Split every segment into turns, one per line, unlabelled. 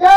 2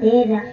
13,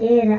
13,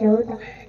14,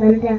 15,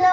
2,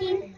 3,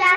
4,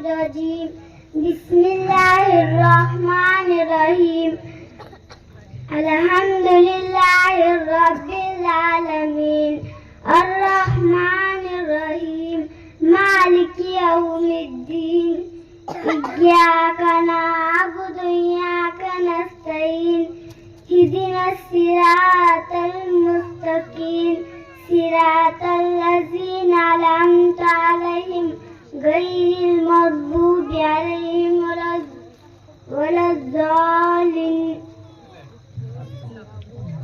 الرجيم بسم الله الرحمن الرحيم الحمد لله رب العالمين الرحمن الرحيم مالك يوم الدين إياك نعبد وإياك نستعين اهدنا الصراط المستقيم صراط الذين أنعمت عليهم غير المغضوب عليهم ولا الضالين.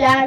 4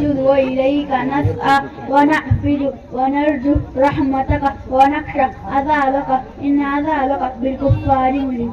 وإليك نسعى ونحفد ونرجو رحمتك ونخشى عذابك إن عذابك بالكفار مليم.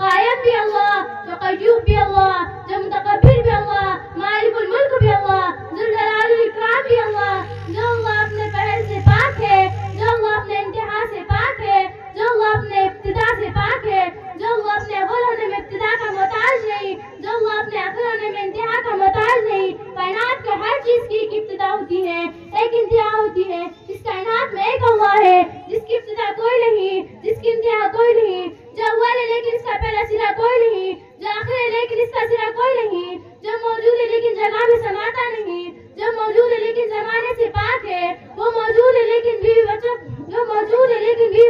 قائم بھی اللہ، جو قیوم بھی اللہ، جو متکبر بھی اللہ، مالک الملک بھی اللہ، ذوالجلال والاکرام بھی اللہ، جو اللہ اپنے پہل سے پاک ہے، جو اللہ اپنے انتہا سے پاک ہے، جو اللہ اپنے ابتدا سے پاک ہے، جو اللہ اپنے اول ہونے میں ابتدا کا محتاج نہیں، جو اللہ اپنے آخر ہونے میں انتہا کا محتاج نہیں۔ کائنات کے ہر چیز کی ایک ابتدا ہوتی ہے، ایک انتہا ہوتی ہے۔ اس کائنات میں ایک اللہ ہے جس کی ابتدا کوئی نہیں، جس کی انتہا کوئی نہیں، جو اول ہے لیکن اس کا پہلا سرا کوئی نہیں، جو آخر ہے لیکن اس کا سرا کوئی نہیں، جو موجود ہے لیکن جگہ میں سماتا نہیں، جو موجود ہے لیکن زمانے سے پاک ہے، وہ موجود ہے لیکن بیوی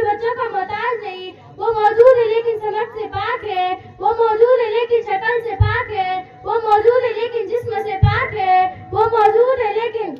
بچوں کا محتاج نہیں، وہ موجود ہے لیکن سمجھ سے پاک ہے، وہ موجود ہے لیکن شکل سے پاک ہے، وہ موجود ہے لیکن جسم سے پاک ہے، وہ موجود ہے لیکن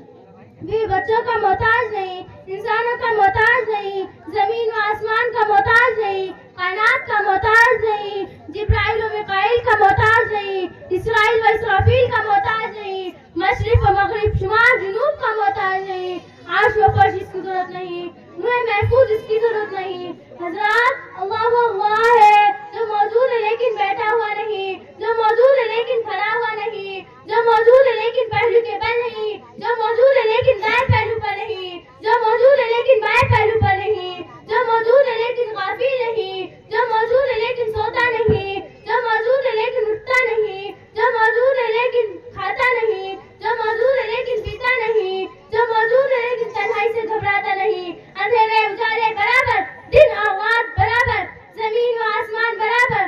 بیوی بچوں کا محتاج نہیں، انسانوں کا محتاج نہیں، زمین و آسمان کا محتاج نہیں، کائنات کا محتاج نہیں، جبرائیل و میکائیل کا محتاج نہیں، اسرائیل و اسرافیل کا محتاج نہیں، مشرق و مغرب شمال جنوب کا محتاج نہیں، عرش و فرش اس کی ضرورت نہیں، نور محفوظ اس کی ضرورت نہیں۔ حضرات، اللہ اللہ ہے جو موجود ہے لیکن بیٹھا ہوا نہیں، جو موجود ہے لیکن کھڑا ہوا نہیں، جو موجود ہے لیکن پہلو کے بل نہیں، جو موجود ہے لیکن دائیں پہلو پر نہیں، جو موجود ہے لیکن بائیں پہلو پر نہیں، جو موجود ہے لیکن غافل نہیں، جو موجود ہے لیکن سوتا نہیں، جو موجود ہے لیکن اٹھتا نہیں، جو موجود ہے لیکن کھاتا نہیں، جو موجود ہے لیکن پیتا نہیں، جو موجود ہے لیکن تنہائی سے گھبراتا نہیں، اندھیرے اجالے برابر، دن اور رات برابر، زمین و آسمان برابر،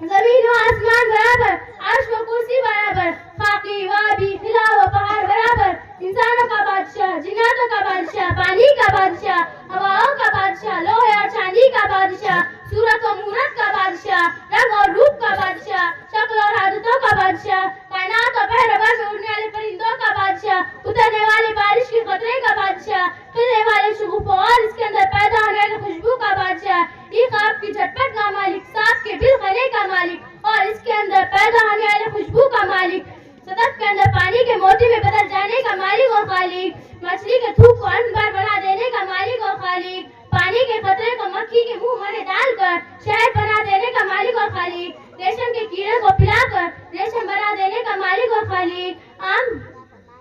زمین و آسمان برابر، عرش و کرسی برابر، خاکی وادی خلا و پہاڑ برابر، انسانوں کا بادشاہ، جناتوں کا بادشاہ، پانی کا بادشاہ، ہواؤں کا بادشاہ، لوہے اور چاندی کا بادشاہ، صورت و مورت کا بادشاہ، رنگ اور روپ کا بادشاہ، شکل اور عادتوں کا بادشاہ، کائنات اور پہرور میں اڑنے والے پرندوں کا بادشاہ، اترنے والے بارش کے قطرے کا بادشاہ، کھلنے والے شگوفوں اور اس کے اندر پیدا ہونے والی خوشبو کا بادشاہ، ایک آپ کی جھٹپٹ کا مالک، سانپ کے بل خلے کا مالک اور اس کے اندر پیدا ہونے والے خوشبو کا مالک، صدف کے اندر پانی کے موتی میں بدل جانے کا مالک اور خالق، مچھلی کے تھوک کو انبار بنا دینے کا مالک اور خالق، پانی کے قطرے کو مکھی کے منہ میں ڈال کر شہد بنا دینے کا مالک اور خالق، ریشم کے کیڑے کو پلا کر ریشم بنا دینے کا مالک اور خالق، عام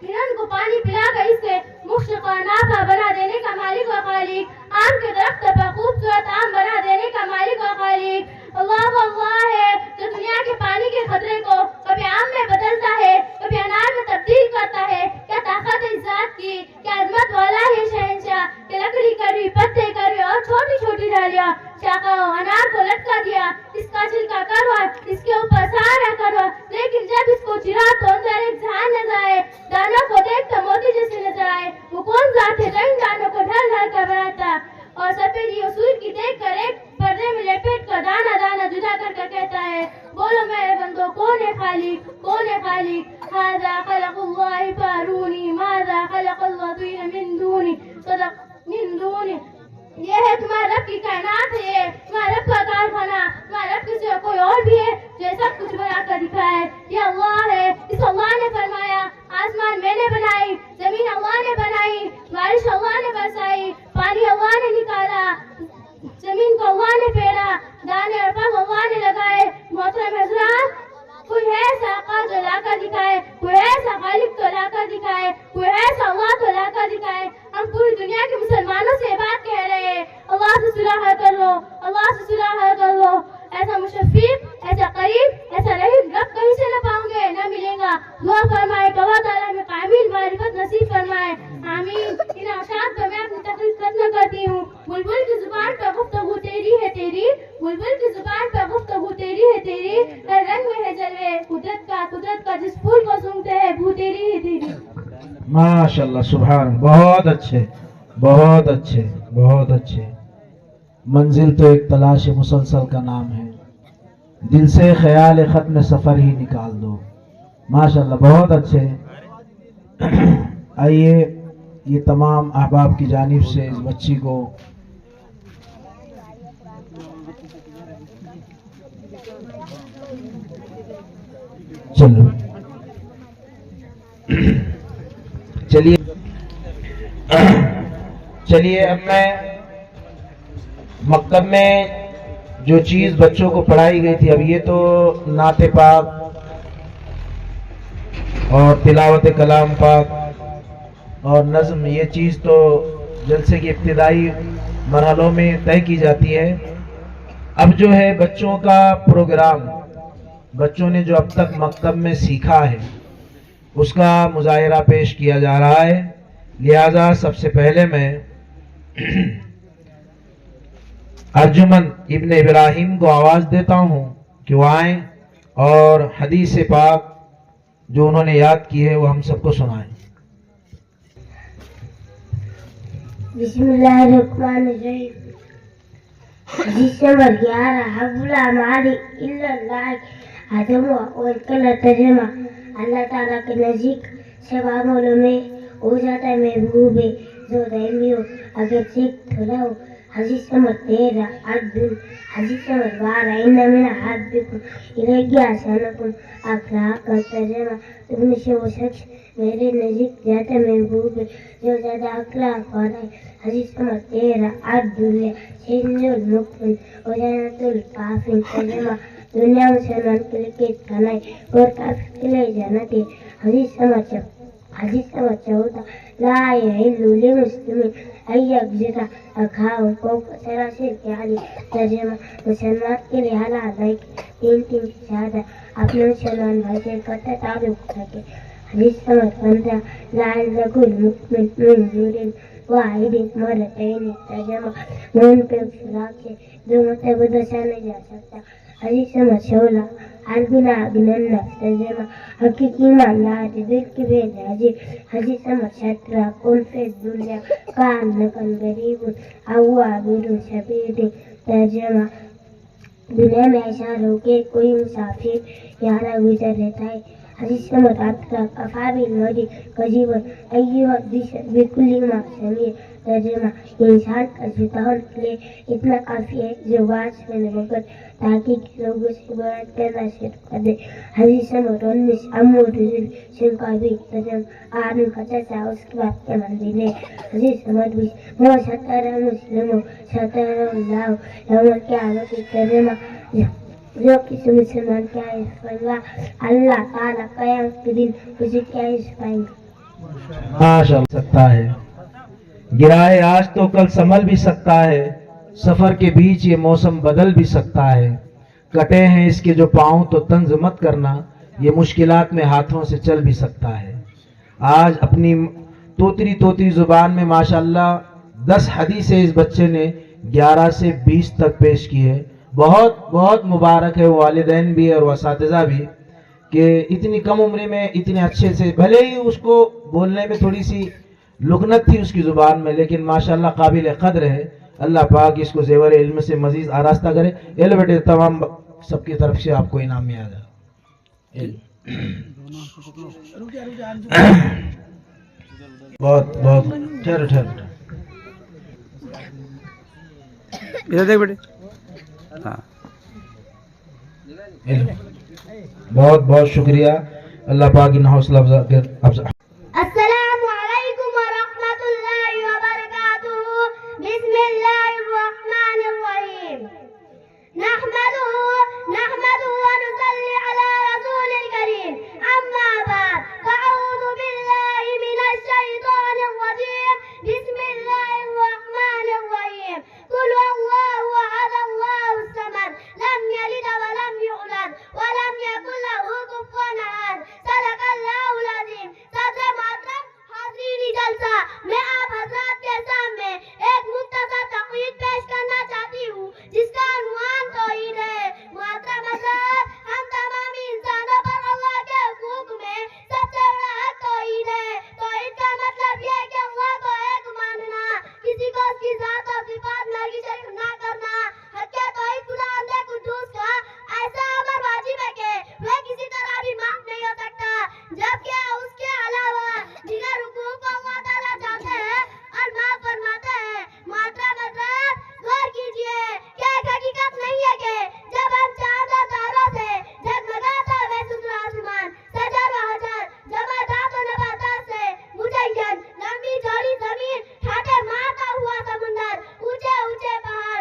ہرن کو پانی پلا کر اس سے مشق اور نافع بنا دینے کا مالک اور خالق، آم کے درخت پر خوبصورت آم بنا دینے کا مالک اور خالق۔ اللہ اللہ ہے جو دنیا کے پانی کے قطرے کو کبھی آم میں بدلتا ہے، کبھی انار میں تبدیل کرتا ہے۔ کیا طاقت ہے اس ذات کی، کیا عظمت والا ہے شہنشاہ، کہ لکڑی کری، پتے کری اور چھوٹی چھوٹی ڈالیاں شاخہ انار کو لٹکا دیا، اس کا چھلکا کروا، اس کے اوپر سارا کروا، لیکن جب اس کو چرا تو اندر ایک جہان نظر آئے، دانوں کو دیکھ تو موتی جیسے نظر آئے۔ وہ کون ذات ہے جو ان دانوں کو ڈھل ڈھل کر بناتا اور سفیدی اصول کی دیکھ کر ایک پردے میں لپیٹ کر دانا دانا جدا کر کے کہتا ہے، بولو میرے بندو کون ہے خالق، کون ہے خالق؟ ھذا خلق اللہ فارونی ماذا خلق الذین من دونی، صدق من دونی۔ یہ ہے تمہارے رب کی کائنات ہے، تمہارے رب کا کارخانہ، تمہارے رب کے سوا کوئی اور بھی ہے جو سب کچھ بنا کر دکھائے؟ یہ اللہ ہے۔ اس اللہ نے فرمایا آسمان میں نے بنائی، زمین اللہ نے بنائی، بارش اللہ نے برسائی، پانی اللہ نے نکالا، زمین کو اللہ نے پھیرا، دانے اور پھل اللہ نے لگائے۔ محترم حضرات، کوئی ہے ایسا آقا جو لا کر دکھائے، کوئی ایسا خالق تو لا کر دکھائے، کوئی ایسا اللہ تو لا کر دکھائے۔ ہم پوری دنیا کے مسلمانوں سے یہ بات کہہ رہے ہیں، اللہ سے صلح کر لو، اللہ سے صلح کر لو۔ ایسا مشفق، ایسا قریب، ایسا رحیم رب کہیں سے نہ پاؤں گے، نہ ملے گا۔ دعا فرمائے کہ اللہ تعالیٰ میں کامل معرفت نصیب فرمائے، آمین۔ ان اشعار کو میں اپنی تقریر ختم کرتی ہوں۔ بلبل کی زبان پر گفتگو تیری ہے تیری، بلبل کی زبان پر گفتگو تیری ہے تیری، ہر رنگ میں ہے جلوے قدرت کا جس پھول کو سونگتے ہیں بو تیری ہے تیری۔
ماشاءاللہ، سبحان، بہت اچھے، بہت اچھے، بہت اچھے۔ منزل تو ایک تلاش مسلسل کا نام ہے، دل سے خیال ختم سفر ہی نکال دو۔ ماشاءاللہ، بہت اچھے۔ آئیے یہ تمام احباب کی جانب سے اس بچی کو چلو چلیے اب میں مکتب میں جو چیز بچوں کو پڑھائی گئی تھی، اب یہ تو نعت پاک اور تلاوت کلام پاک اور نظم، یہ چیز تو جلسے کی ابتدائی مرحلوں میں طے کی جاتی ہے۔ اب جو ہے بچوں کا پروگرام، بچوں نے جو اب تک مکتب میں سیکھا ہے اس کا مظاہرہ پیش کیا جا رہا ہے، لہذا سب سے پہلے میں ارجمن ابن ابراہیم کو آواز دیتا ہوں کہ وہ آئیں اور حدیث پاک جو انہوں نے یاد کی ہے وہ ہم سب کو سنائیں۔
بسم اللہ الرحمن الرحیم۔ حدیث نمبر 11، حب الاعمال الا اللہ ادم والکل ترجمہ۔ اللہ تعالیٰ کے نزدیک سب عملوں میں ہو جاتا ہے محبوب جو دائمی ہو اگر سیکھ تھوڑا ہو۔ حدیث نمبر 13، عدل۔ حدیث نمبر 12، ان من احبکم الیہ احسنکم اخلاق کا ترجمہ۔ تم میں سے وہ شخص میرے نزدیک زیادہ محبوب ہے جو زیادہ اخلاق والا ہے۔ حدیث نمبر 13، عدل سن المقبل و جنت الکافر ترجمہ۔ دنیا مسلمان کے لیے قید خانہ ہے اور کافر کے لیے جنت ہے۔ حدیث نمبر 14، لا يحل لمسلم ان يكذب اخاه فوق ثلاث ليال ترجمہ۔ مسلمان کے لیے حلال ہے کہ تین شہادت اپنے مسلمان بھائی سے قطع تعلق رکھے۔ حدیث نمبر 15، لا يلزق المؤمن من جور واحد مرتين ترجمہ۔ مومن پہ اختلاف سے دو مرتبہ دسا نہیں جا سکتا۔ حدیث نمبر 16، الغنى غنى النفس ترجمہ۔ حقیقی ایماندار دل کی بے نیازی۔ حدیث نمبر 17، کن فی الدنیا کأنک غریب او عابر سبیل ترجمہ۔ دنیا میں ایسا رہو کہ کوئی مسافر یہاں گزر رہتا ہے۔ حدیث نمبر 18، کفی بالمرء کذبا ان یحدث بکل ما سمع ترجمہ۔ انسان کا جھوٹا ہونے کے لیے اتنا کافی ہے جو بات سنے مگر تاکہ لوگوں سے بیان کرنا شروع کر دے۔ حدیث نمبر 19، ام الرجل شنقابی ترجمہ۔ آدمی کا چچا اس کی بات کے مانتے نہیں۔ حدیث نمبر 20، وہ ستر مسلم ستر اللہ یوم القیامت ترجمہ۔ جو کسی مسلمان کی حفاظت کرے گا اللہ تعالیٰ قیامت کے دن اسے کیا پائیں گے۔
ماشاء اللہ سکتا ہے گرائے آج تو کل سنبھل بھی سکتا ہے، سفر کے بیچ یہ موسم بدل بھی سکتا ہے، کٹے ہیں اس کے جو پاؤں تو طنز مت کرنا، یہ مشکلات میں ہاتھوں سے چل بھی سکتا ہے۔ آج اپنی توتری زبان میں ماشاءاللہ 10 حدیثیں اس بچے نے 11 سے 20 تک پیش کی ہے۔ بہت بہت مبارک ہے والدین بھی اور اساتذہ بھی کہ اتنی کم عمر میں اتنے اچھے سے، بھلے ہی اس کو بولنے میں تھوڑی سی لکنت تھی اس کی زبان میں، لیکن ماشاءاللہ قابل قدر ہے۔ اللہ پاک اس کو زیور علم سے مزید آراستہ کرے۔ یہ بیٹے تمام سب کی طرف سے آپ کو انعام میں آ جائے۔ بہت بہت ٹھہرو
ادھر دیکھ بیٹے۔ ہاں
بہت بہت شکریہ، اللہ پاک ان حوصلہ افزا۔
السلام علیکم ورحمۃ اللہ وبرکاتہ۔ بسم اللہ الرحمن الرحیم۔ نحمده ونصلي على رسول الكريم، اما بعد فاعوذ باللہ من الشیطان الرجیم، بسم اللہ الرحمن الرحیم۔ قل اللہ احد اللہ الصمد، لم یلد ولم یولد ولم یکن له کفوا احد، صدق اللہ العظیم۔ صدر محترم حاضرین جلسہ، میں آپ حضرات کے سامنے ایک مختصر تقریر پیش کرنا چاہتی ہوں جس کا عنوان توحید ہے۔ محترم حضرات، ہم تمام انسانوں پر اللہ کے حقوق میں سب سے بڑا حق توحید ہے۔ توحید کا مطلب یہ ہے کہ اللہ کو ایک ماننا، کسی کو اس کی ذات اور صفات میں شریک نہ کرنا۔ حق توحید خدا قدوس کا ایسا امر واجب ہے کہ وہ کسی طرح بھی معاف نہیں ہو سکتا، جبکہ اس کے علاوہ دیگر حقوق کو اللہ تعالیٰ جانتے ہیں اور معاف فرماتے ہیں۔ محترم حضرات، غور کیجیے کہ ایک حقیقت نہیں ہے کہ جب ہم چاند اور تاروں سے جگمگاتا ہے ستھرا آسمان، شجر و حجر، جمادات و نباتات سے مزین، لمبی چوڑی زمین، ٹھاٹھے مارتا ہوا سمندر، اونچے اونچے پہاڑ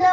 2,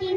3,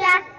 4,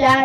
4,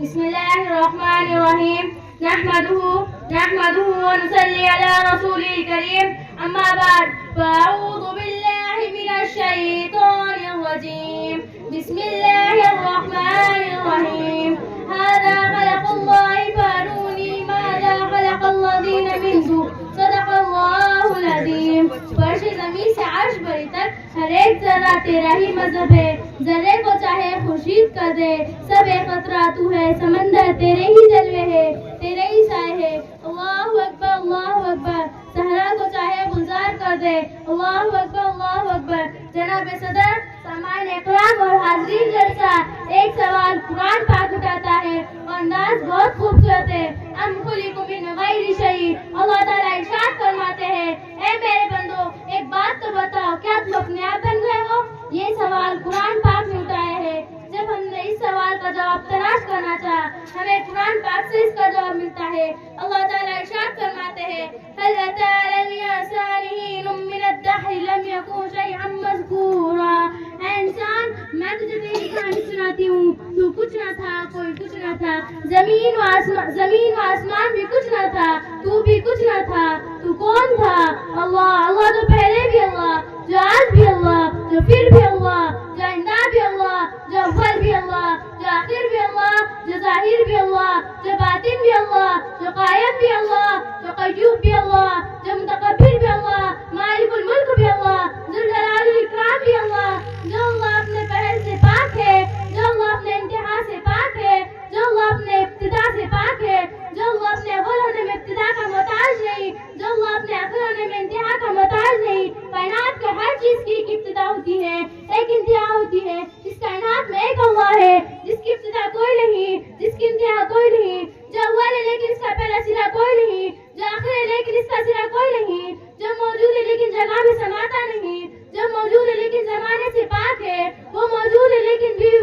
بسم اللہ الرحمن الرحیم. نحمده ونصلي على رسول الكريم. أما بعد فأعوذ بالله من الشيطان الرجيم. بسم الله الرحمن الرحيم. هذا خلق الله فأروني ماذا خلق الذين من دون. صدق اللہ العظیم. فرش زمین سے عرش بری تک ہر ایک ذرہ تیرا ہی مذہب ہے. ذرے کو چاہے خورشید کر دے, سب ایک قطرہ تو ہے, سمندر تیرے ہی جلوے ہے, تیرے ہی سائے ہے. اللہ اکبر اللہ اکبر. صحرا کو چاہے گلزار کر دے. اللہ اکبر اللہ اکبر. جناب صدر, سامان اکرام اور حاضرین جلسہ, ایک سوال قرآن پاک اٹھاتا ہے اور انداز بہت خوبصورت ہے. ام خلقوا من غیر شیء. اللہ تعالیٰ ارشاد فرماتے ہیں, اے میرے بندو ایک بات تو بتاؤ, کیا تم اپنے آپ بن گئے ہو؟ یہ سوال قرآن پاک میں اٹھایا ہے. جب ہم نے اس سوال کا جواب تلاش کرنا چاہا, ہمیں قرآن پاک سے اس کا جواب ملتا ہے. اللہ تعالیٰ ارشاد فرماتے ہیں, هل أتى على الإنسان حين من الدهر لم يكن شيئا مذكورا. اے انسان, میں تجھے تیری کہانی سناتی ہوں, تو کچھ نہ تھا, کوئی کچھ نہ تھا. زمین و آسمان بھی کچھ نہ تھا, تو بھی کچھ نہ تھا. تو کون تھا؟ اللہ. اللہ تو پہلے بھی اللہ, جو آج بھی اللہ, جو پھر بھی اللہ, جو آئندہ بھی اللہ, جو اول بھی اللہ, جو آخر بھی اللہ, جو ظاہر بھی اللہ, جو باطن بھی اللہ, جو قائم بھی اللہ, جو قیوم بھی اللہ, جو متکبر بھی اللہ, مالک الملک بھی اللہ, ذوالجلال والاکرام بھی اللہ. جو اللہ اپنے پہل سے پاک ہے, جو اللہ اپنے انتہا سے پاک ہے, جو اللہ اپنے ابتدا سے پاک ہے, جو اللہ اپنے اول ہونے میں ابتدا کا محتاج نہیں, جو اللہ اپنے آخر ہونے میں انتہا کا محتاج نہیں. کائنات کے ہر چیز کی ایک ابتدا ہوتی ہے, ایک انتہا ہوتی ہے. اس کائنات میں ایک اللہ ہے جس کی ابتدا کوئی نہیں, جس کی انتہا کوئی نہیں, جو اول ہے لیکن اس کا پہلا سرا کوئی نہیں, جو آخر ہے لیکن اس کا سرا کوئی نہیں, جو موجود ہے لیکن جگہ میں سماتا نہیں, جو موجود ہے لیکن زمانے سے پاک ہے, وہ موجود ہے لیکن بیوی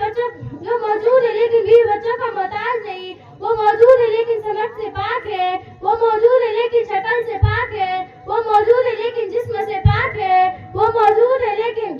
بچوں کا محتاج نہیں, وہ موجود ہے لیکن سمجھ سے پاک ہے, وہ موجود ہے لیکن شکل سے پاک ہے, وہ موجود ہے لیکن جسم سے پاک ہے, وہ موجود ہے لیکن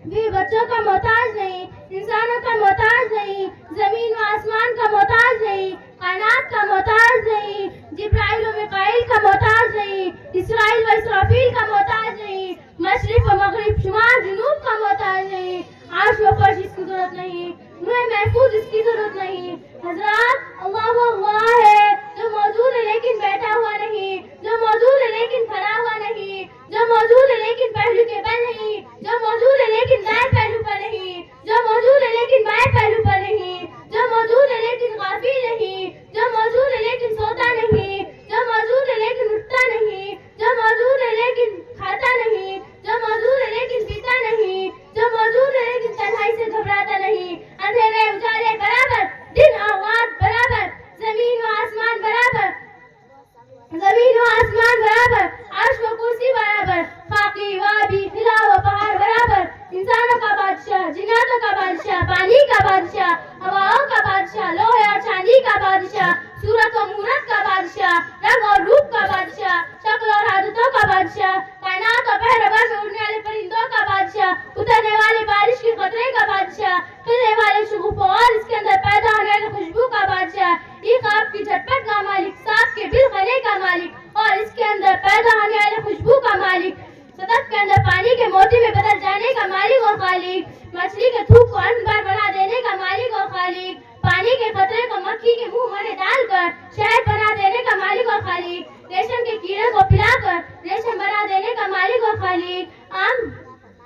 بھی بچوں کا محتاج نہیں, انسانوں کا محتاج نہیں, زمین و آسمان کا محتاج نہیں, کائنات کا محتاج نہیں, جبرائیل و میکائیل کا محتاج نہیں, اسرائیل و اسرافیل کا محتاج نہیں, مشرق و مغرب شمال جنوب کا محتاج نہیں, عرش و فرش اس کی ضرورت نہیں, نور محفوظ اس کی ضرورت نہیں. حضرات, اللہ وہ اللہ ہے جو موجود ہے لیکن بیٹھا ہوا نہیں, جو موجود ہے لیکن کھڑا ہوا نہیں, جو موجود ہے لیکن پہلو کے بل نہیں, جو موجود ہے لیکن دائیں پہلو پر نہیں, جو موجود ہے لیکن بائیں پہلو پر نہیں, جو موجود ہے لیکن غافل نہیں, جو موجود ہے لیکن سوتا نہیں, جو موجود ہے لیکن اٹھتا نہیں, جو موجود ہے لیکن کھاتا نہیں, جو موجود ہے لیکن پیتا نہیں, جو موجود ہے لیکن تنہائی سے گھبراتا نہیں. اندھیرے اجالے برابر, دن اور رات برابر, زمین و آسمان برابر, عرش و کرسی برابر, خاکی وادی خلا و پہاڑ برابر, انسانوں کا بادشاہ, جناتوں کا بادشاہ, پانی کا بادشاہ, ہواؤں کا بادشاہ, لوہے اور چاندی کا بادشاہ, صورت و مورت کا بادشاہ, رنگ اور روپ کا بادشاہ, شکل اور عادتوں کا بادشاہ, کائنات اور پہرور میں اڑنے والے پرندوں کا بادشاہ, اترنے والے بارش کے قطرے کا بادشاہ, کھلنے والے شگوفوں اور اس کے اندر پیدا ہونے والی خوشبو کا بادشاہ, ایک آپ کی جھٹپٹ کا مالک, سانپ کے بل خانے کا مالک اور اس کے اندر پیدا ہونے والے خوشبو کا مالک, صدف کے اندر پانی کے موتی میں بدل جانے کا مالک اور خالق, مچھلی کے تھوک کو انبار بنا دینے کا مالک اور خالق, پانی کے قطرے کو مکھی کے منہ میں ڈال کر شہد بنا دینے کا مالک اور خالق, ریشم کے کیڑے کو پلا کر ریشم بنا دینے کا مالک اور خالق, آم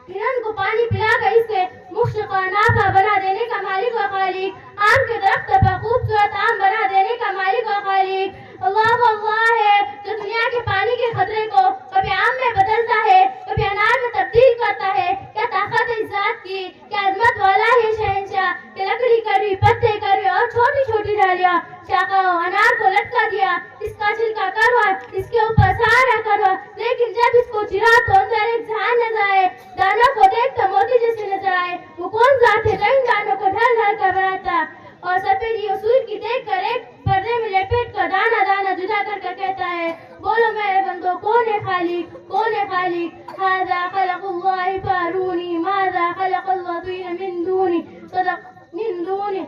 ہرن کو پانی پلا کر اس کے مشق اور نافع بنا دینے کا مالک اور خالق, آم کے درخت پر خوبصورت آم بنا دینے کا مالک اور خالق. اللہ اللہ ہے جو دنیا کے پانی کے قطرے کو کبھی آم میں بدلتا ہے, کبھی انار میں تبدیل کرتا ہے. کیا طاقت ہے اس ذات کی, کیا عظمت والا ہے شہنشاہ, کہ لکڑی کری, پتے کری اور چھوٹی چھوٹی ڈالیاں, شاخہ انار کو لٹکا دیا, اس کا چھلکا کروا, اس کے اوپر سارا کروا, لیکن جب اس کو چرا تو اندر ایک جہان نظر آئے, دانوں کو دیکھ تو موتی جیسے نظر آئے. وہ کون ذات ہے جو ان دانوں کو ڈھل ڈھل کر بناتا اور سفیدی اصول کی دیکھ کر ایک پردے میں لپیٹ کر دانا دانا جدا کر کہتا ہے, بولو میرے بندو کون ہے خالق, کون ہے خالق. هذا خلق الله فاروني ماذا خلق الذين من دوني. صدق من دونه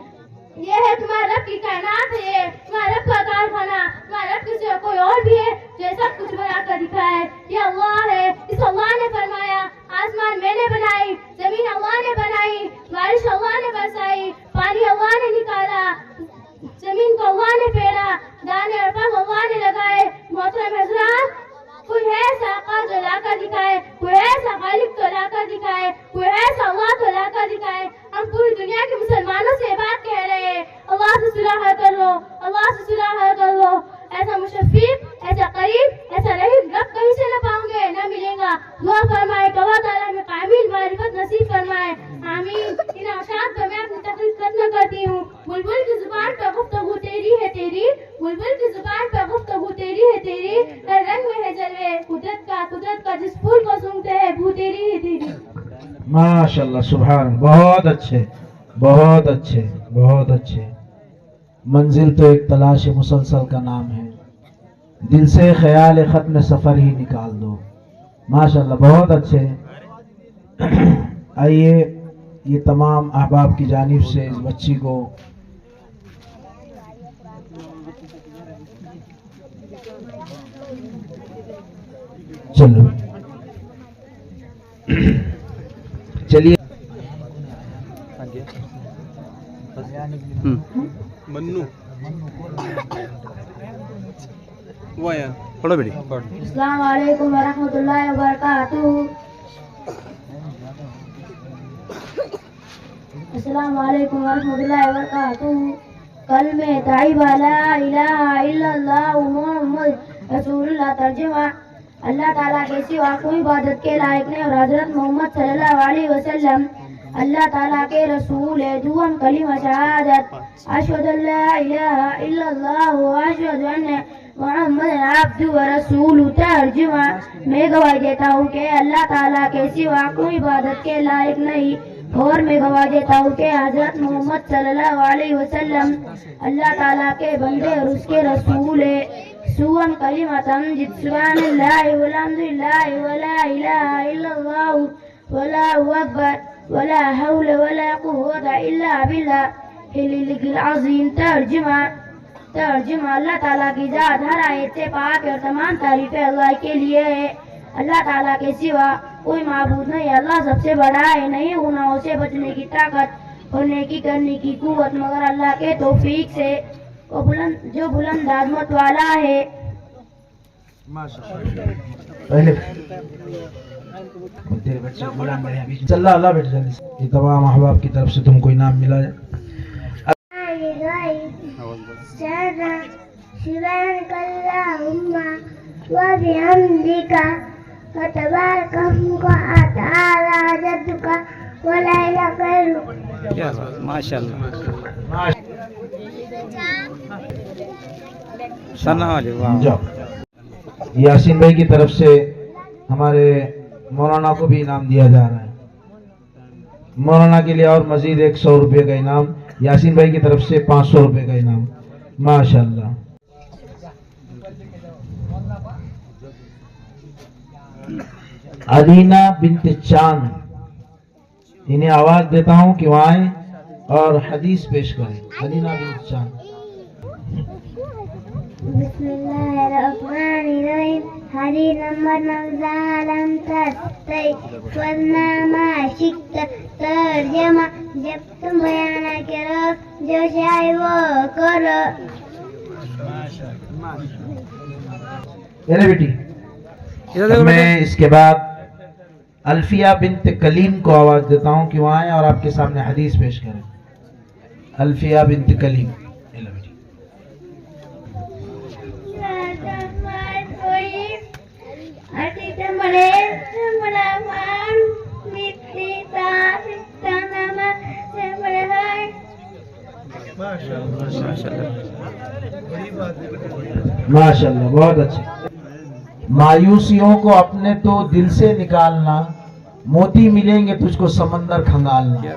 یہ ہے تمہارے رب کی کائنات ہے، یہ تمہارے رب کا کارخانہ، تمہارے رب کے سوا کوئی اور بھی ہے جو سب کچھ بنا کر دکھائے؟ یہ اللہ ہے، اس اللہ نے فرمایا آسمان میں نے بنائی، زمین اللہ نے بنائی، بارش اللہ نے برسائی، پانی اللہ نے نکالا، زمین کو اللہ نے پھیرا، دانے اور پھل اللہ نے لگائے۔ محترم حضرات، کوئی ہے ایسا آقا جو لا کر دکھائے، کوئی ایسا خالق تو لا کر دکھائے، کوئی ایسا اللہ تو لا کر دکھائے؟ ہم پوری دنیا کے مسلمانوں سے یہ بات کہہ رہے ہیں، اللہ سے صلح کر لو، اللہ سے صلح کر لو۔ ایسا مشفق، ایسا قریب، ایسا رحیم رب کہیں سے نہ پاؤں گے، نہ ملے گا۔ دعا فرمائے کہ اللہ تعالیٰ میں کامل معرفت نصیب فرمائے، آمین۔ ان اشعار پر میں اپنی تقریر ختم کرتی ہوں۔ بلبل کی زبان پر گفتگو تیری ہے تیری، بلبل کی زبان پر گفتگو تیری ہے تیری، ہر رنگ میں ہے جلوے قدرت کا جس پھول کو سونگتے ہیں بو تیری ہے تیری۔
ماشاءاللہ، سبحان، بہت اچھے، بہت اچھے، بہت اچھے۔ منزل تو ایک تلاش مسلسل کا نام ہے، دل سے خیال ختم سفر ہی نکال دو۔ ماشاءاللہ، بہت اچھے۔ آئیے یہ تمام احباب کی جانب سے اس بچی کو چلو چلیے
منو وایا
پڑھو بیٹی۔
السلام علیکم ورحمۃ اللہ وبرکاتہ۔ السلام علیکم ورحمۃ اللہ وبرکاتہ۔ کلمہ طیبہ لا الہ الا اللہ محمد رسول اللہ۔ ترجمہ: اللہ تعالیٰ کے سوا کوئی عبادت کے لائق نہیں اور حضرت محمد صلی اللہ علیہ وسلم اللہ تعالیٰ کے رسول ہے۔ دوم کلمہ شہادت: اشہد ان لا الہ الا اللہ و اشہد ان محمد عبدہ و رسولہ۔ ترجمہ: میں گواہی دیتا ہوں کہ اللہ تعالیٰ کے سوا کوئی عبادت کے لائق نہیں اور میں گواہی دیتا ہوں کہ حضرت محمد صلی اللہ علیہ وسلم اللہ تعالیٰ کے بندے اور اس کے رسول ہے۔ سوم کلمہ تمجید: سبحان اللہ والحمد للہ ولا الہ الا اللہ واللہ اکبر ولا حول ولا قوة الا باللہ العلی العظیم۔ ترجمہ: اللہ تعالیٰ کی ذات ہر عیب سے پاک ہے اور تمام تعریفیں اللہ کے لیے ہے۔ اللہ تعالیٰ کے سوا کوئی معبود نہیں، اللہ سب سے بڑا ہے۔ نہیں گناہوں سے بچنے کی طاقت اور نیکی کرنے کی قوت مگر اللہ کے توفیق سے، وہ جو بلند عظمت والا ہے۔
پہلے تیرے بچے غلام بڑے ابھی چل رہا، اللہ بیٹھ جلدی سے۔ یہ تمام احباب کی طرف سے تم کو انعام ملا ہے۔
سبحانك اللهم وبحمدك وتبارك اسمك وتعالى جدك ولا إله غيرك۔
ماشاء اللہ، ثنا علیہ۔
جاؤ۔ یاسین بھائی کی طرف سے ہمارے مولانا کو بھی انعام دیا جا رہا ہے۔ مولانا کے لیے اور مزید 100 روپے کا انعام، یاسین بھائی کی طرف سے 500 روپے کا انعام۔ ماشاءاللہ۔ علینا بنت چاند، انہیں آواز دیتا ہوں کہ وہ آئیں اور حدیث پیش کریں۔ علینا بنت چاند۔
بسم اللہ الرحمن الرحیم۔ حدیث نمبر 9 لم تستطع ورنہ ما شئت۔ ترجمہ: جب تم بیان کرو جو چاہے وہ کرو۔
بیٹی میں اس کے بعد الفیہ بنت کلیم کو آواز دیتا ہوں کہ وہ آئیں اور آپ کے سامنے حدیث پیش کریں۔ الفیہ بنت کلیم۔ ماشاءاللہ، بہت اچھے۔ مایوسیوں کو اپنے تو دل سے نکالنا، موتی ملیں گے تجھ کو سمندر کھنگالنا۔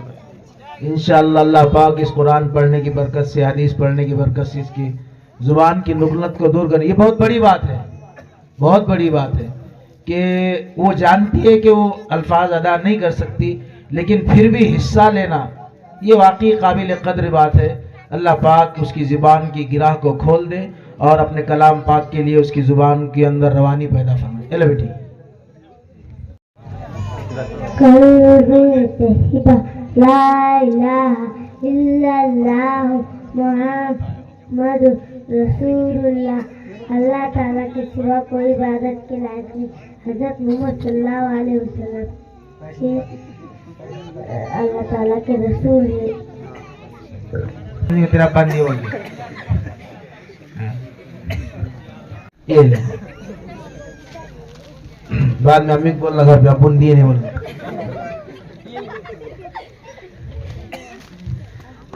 انشاءاللہ اللہ پاک اس قرآن پڑھنے کی برکت سے، حدیث پڑھنے کی برکت سے اس کی زبان کی نغلت کو دور کریں۔ یہ بہت بڑی بات ہے، بہت بڑی بات ہے کہ وہ جانتی ہے کہ وہ الفاظ ادا نہیں کر سکتی، لیکن پھر بھی حصہ لینا یہ واقعی قابل قدر بات ہے. اللہ پاک اس کی زبان کی گرہ کو کھول دے اور اپنے کلام پاک کے لیے اس کی زبان کے اندر روانی پیدا فرمائے. چلو بیٹی.
لا الہ الا اللہ محمد رسول اللہ. اللہ تعالیٰ کے سوا کوئی عبادت کے لائق نہیں. حضرت محمد صلی اللہ علیہ وسلم کے اللہ تعالیٰ کے رسول ہیں.
تیرا بند نہیں ہوگی. یہ لے بعد میں امی کو بول لگا پہ اپن دیے نہیں بولنا.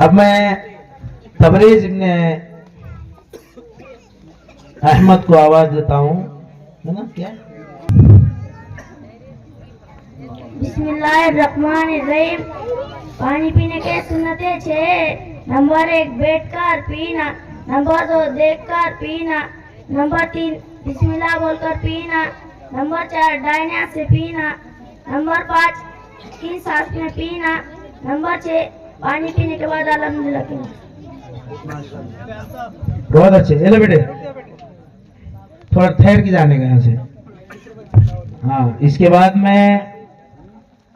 اب میں تبریز ابن احمد کو آواز دیتا ہوں. ہے نا کیا؟
بسم اللہ الرحمن الرحیم. پانی پینے کے سنتیں 6. نمبر 1 بیٹھ کر پینا. نمبر 2 دیکھ کر پینا. نمبر 3 بسم اللہ بول کر پینا. نمبر 4 دائیں ہاتھ سے پینا. نمبر 5 کی سانس میں پینا. نمبر 6 پانی پینے کے بعد الحمدللہ پینا.
بہت اچھے. چلو بیٹے تھوڑا ٹھہر کے جانے کا یہاں سے. ہاں اس کے بعد میں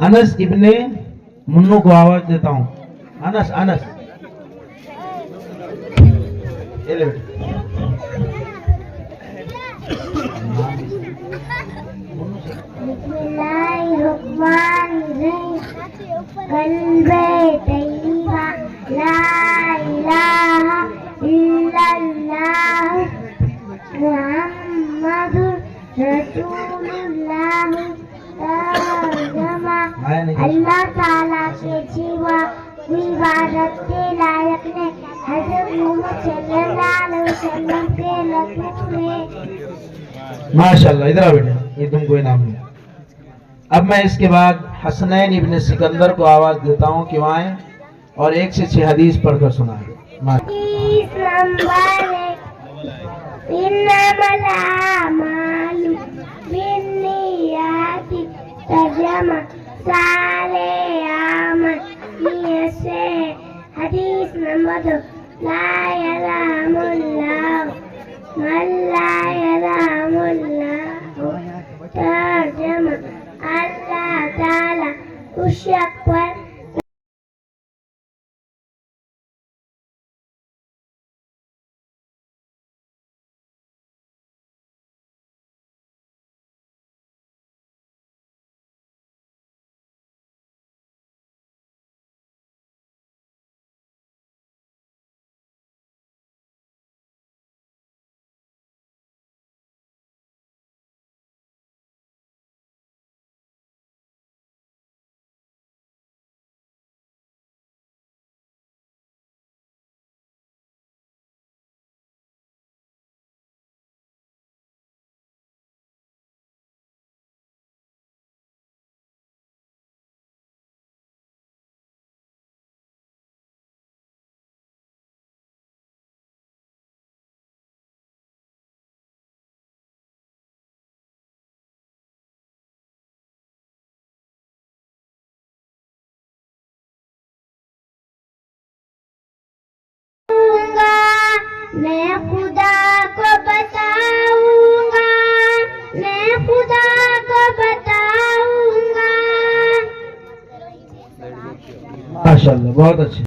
انس ابن منو کو آواز دیتا ہوں. انس انس چلو بیٹے.
بسم اللہ الرحمن الرحیم. قلب طیبہ لا الہ الا اللہ محمد رسول اللہ. ترجمہ اللہ تعالیٰ کے سوا کوئی عبادت کے لائق نہیں. حضرت محمد صلی اللہ علیہ وسلم کے رسول ہیں.
ماشاءاللہ. ادھر آ بیٹے یہ تم کو انعام ہے. اب میں اس کے بعد حسنین ابن سکندر کو آواز دیتا ہوں کہ وہ آئیں اور 1 سے 6 حدیث پڑھ کر سنائیں.
حدیث نمبر 1. انما الاعمال بالنیات. ترجمہ صالح عمل نیت سے. حدیث نمبر 2. لا یرحم اللہ من لا یرحم اللہ. ترجمہ اللہ تعالیٰ اس شخص پر میں خدا کو بتاؤں گا. میں خدا کو بتاؤں گا.
ماشاءاللہ بہت اچھے.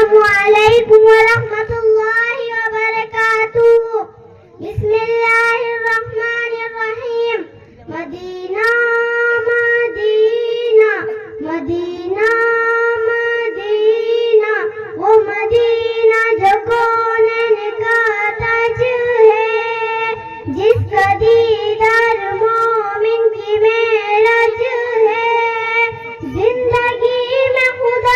السلام علیکم ورحمۃ اللہ وبرکاتہ. بسم اللہ الرحمن الرحیم. مدینہ مدینہ مدینہ مدینہ وہ مدینہ جو کونین کا تاج ہے, جس کا دیدار مومن کی معراج ہے. زندگی میں خدا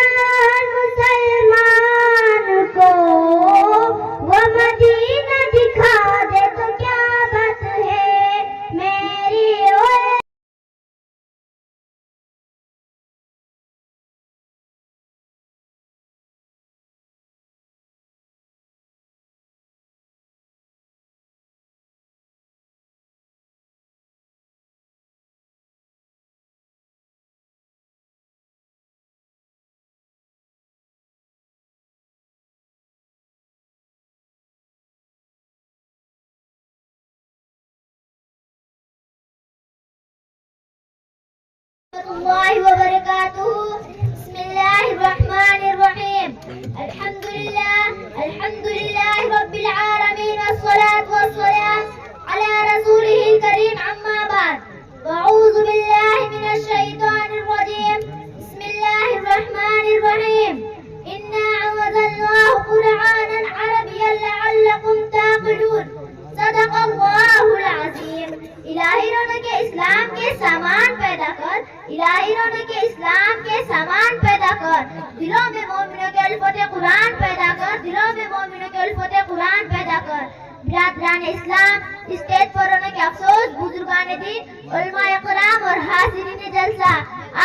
مسلمان کو وہ مدینہ دکھا دے تو کیا بات ہے میری. اللہ وبرکاتہ. بسم اللہ الرحمن الرحیم. الحمد للہ رب العالمین والصلاة والسلام علی رسولہ الکریم. اما بعد اعوذ باللہ من الشیطان الرجیم. بسم اللہ الرحمن الرحیم. انا انزلناه قرآنا عربیا لعلکم تعقلون. صدق اللہ العظیم. الہی رونے کے اسلام کے سامان پیدا کر, الہی رونے کے اسلام کے سامان پیدا کر. دلوں میں مومنوں کے الفت قرآن پیدا کر, دلوں میں مومنوں کے الفت قرآن پیدا کر. برادران اسلام, اسٹیج پر رونے کے افسوس, بزرگان دین, علماء کرام اور حاضرین جلسہ,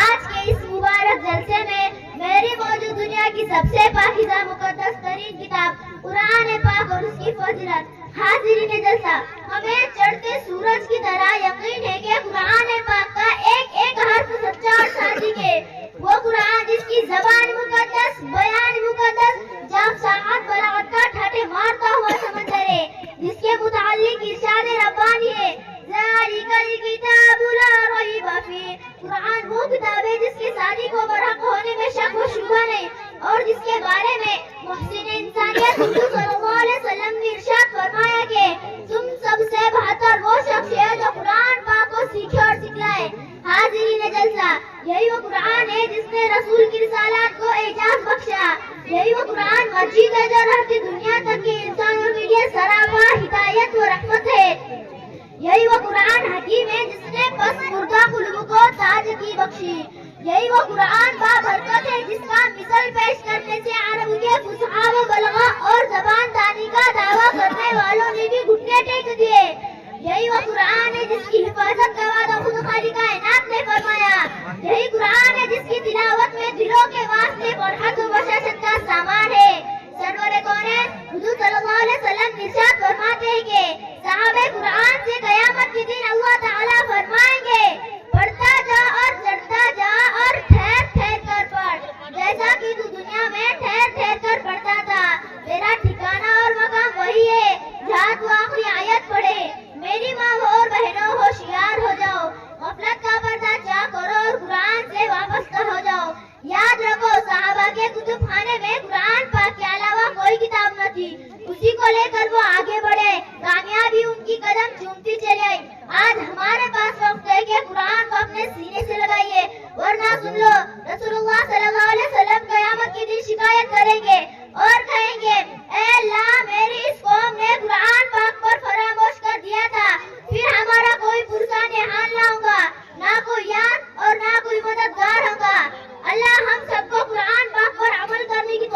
آج کے اس مبارک جلسے میں میری موجود دنیا کی سب سے پاکیزہ مقدس ترین کتاب قرآن پاک اور اس کی فضیلت. حاضرین جلسہ, ہمیں چڑھتے سورج کی طرح یقین ہے کہ قرآن پاک کا ایک ایک حرف سچا اور صادق ہے. وہ قرآن جس کی زبان مقدس, بیان مقدس, جب ساعت بلاغت کا ٹھاٹے مارتا ہوا سمندر ہے, جس کے متعلق ارشاد ربانی ہے ذالک الکتاب لا ریب فیہ. قرآن وہ کتاب ہے جس کے صادق و برحق ہونے میں شک و شبہ نہیں, اور جس کے بارے میں محسن انسانیت حضور صلی اللہ علیہ وسلم نے ارشاد فرمایا کہ تم سب سے بہتر وہ شخص ہے جو قرآن پاک کو سیکھے اور سکھلائے. حاضرین جلسہ, یہی وہ قرآن ہے جس نے رسول کی رسالات کو اعجاز بخشا. یہی وہ قرآن مجید ہے جو رہتی دنیا تک کے انسانوں کے لیے سراپا ہدایت و رحمت ہے. یہی وہ قرآن حکیم ہے جس نے پس مردہ قلوب کو تازگی بخشی. یہی وہ قرآن بابرکت ہے جس کا مثل پیش کرنے سے عرب کے فصحا و بلغا اور زبان دانی کا دعویٰ کرنے والوں نے بھی گھٹنے ٹیک دیے. یہی وہ قرآن ہے جس کی حفاظت کا وعدہ خود خالق کائنات نے فرمایا. یہی قرآن ہے جس کی تلاوت میں دلوں کے واسطے فرحت و بشاشت کا سامان ہے. سرور کونین حضور صلی اللہ علیہ وسلم ارشاد فرماتے ہیں کہ صحابہ قرآن سے قیامت کے دن اللہ تعالیٰ فرمائیں گے پڑھتا جا اور چڑھتا جا اور ٹھہر ٹھہر کر پڑھ, جیسا کہ تو دنیا میں ٹھہر ٹھہر کر پڑھتا تھا. تیرا ٹھکانہ اور مقام وہی ہے جہاں تو آخری آیت پڑھے. میری ماں اور بہنوں ہوشیار ہو جاؤ, غفلت کا پردہ چاک کرو اور قرآن سے وابستہ ہو جاؤ. یاد رکھو صحابہ کے کتب خانے میں قرآن پاک کے علاوہ کوئی کتاب نہ تھی, اسی کو لے کر وہ آگے بڑھے, کامیابی ان کی قدم چومتی چلی آئی. آج ہمارے پاس وقت ہے کہ قرآن کو اپنے سینے سے لگائیے, ورنہ سن لو رسول اللہ صلی اللہ علیہ وسلم قیامت کے دن شکایت کریں گے اور کہیں گے اے اللہ میری اس قوم نے قرآن پاک پر فراموش کر دیا تھا, پھر ہمارا کوئی پرسان حال نہ ہوگا, نہ کوئی یار اور نہ کوئی مددگار ہوگا. اللہ ہم سب کو قرآن پاک پر عمل کرنے کی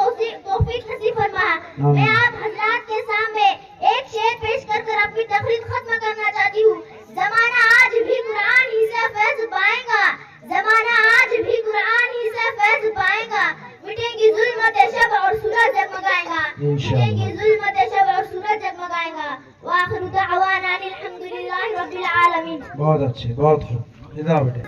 توفیق نصیب فرما. میں آپ حضرات کے سامنے ایک شعر پیش کر کر اپنی تقریر ختم کرنا چاہتی ہوں. زمانہ آج بھی قرآن ہی سے فیض پائے گا, زمانہ آج بھی قرآن ہی سے فیض پائے گا. مٹیں گی ظلمت شب اور سورج جگمگائے گا, مٹیں گی ظلمت شب اور سورج جگمگائے گا. وآخر دعوانا الحمدللہ رب العالمین.
بہت اچھے, بہت خوب. ادھر بیٹے.